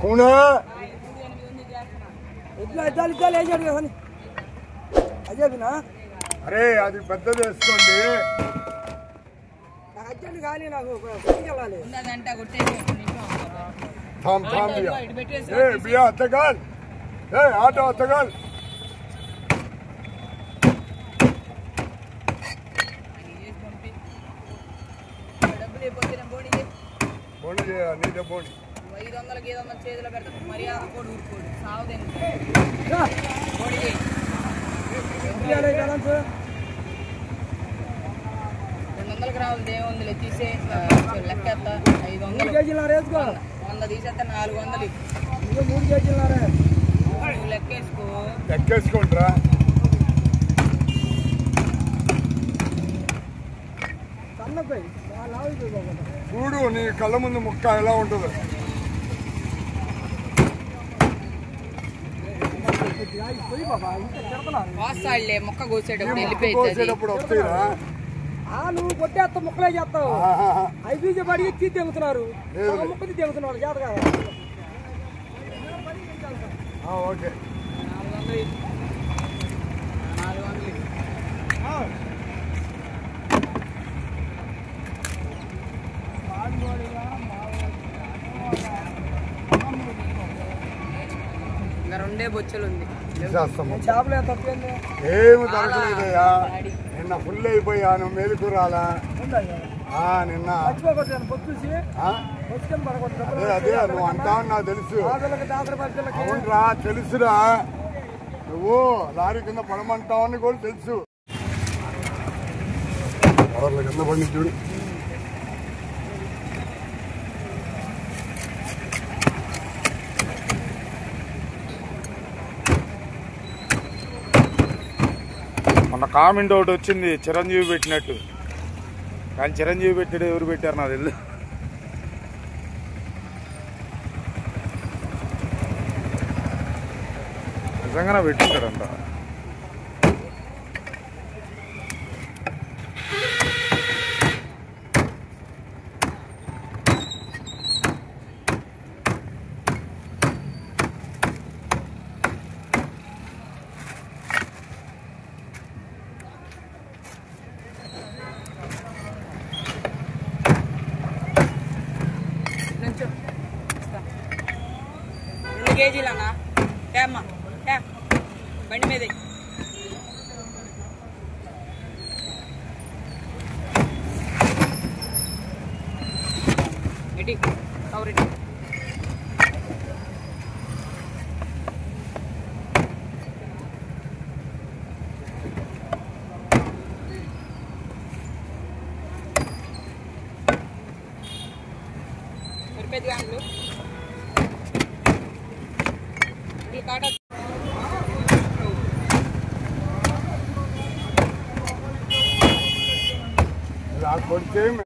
కూనా అరే అది పెద్దది వేసుకోండి. బియా అత్తగాల్ ఆటో అత్తగాల్ బోణి చేయాలి. నీదే బోణి 500 చేతిలో పెడతా మర్యాద కూడా ఊరుకోడు సావుదేని 200 రావాలి దేవుంది తీసే లెక్కేస్తా 500 100 తీసేస్తా 400 3 కేజీలు లెక్కేసుకోండిరా. చూడు నీ కళ్ళ ముందు ముక్క ఎలా ఉంటుందో. మొక్క కోసేటప్పుడు వస్తాయిరా. నువ్వు కొట్టేస్తా ముక్కలే చేస్తావు. ఐదు పడి ఎత్తి తెగుతున్నారు, ముక్కది తెగుతున్నారు చేత కదా. ఓకే 400 ఇంకా 2 బొచ్చెలు ఉంది. చేపలే తప్పింది ఏమి దొరకలేదయ్యా. నిన్న ఫుల్ అయిపోయాను. మేలుకు రాలా నిన్న. అదే నువ్వు అంటావు నాకు తెలుసు. అవునరా తెలుసురా. నువ్వు లారీ కింద పడమంటావని కూడా తెలుసు. కవర్ల కింద పడి చూడు. మొన్న కామెంట్ ఒకటి వచ్చింది చిరంజీవి పెట్టినట్టు, కానీ చిరంజీవి పెట్టాడు ఎవరు పెట్టారు నాకు తెలియదు. నిజంగానే పెట్టింటాడంట. కేజీలన్నా అమ్మా బండి మీద ఎటి కవరెట్టి సరిపోయింది గాండ్లు కొడితే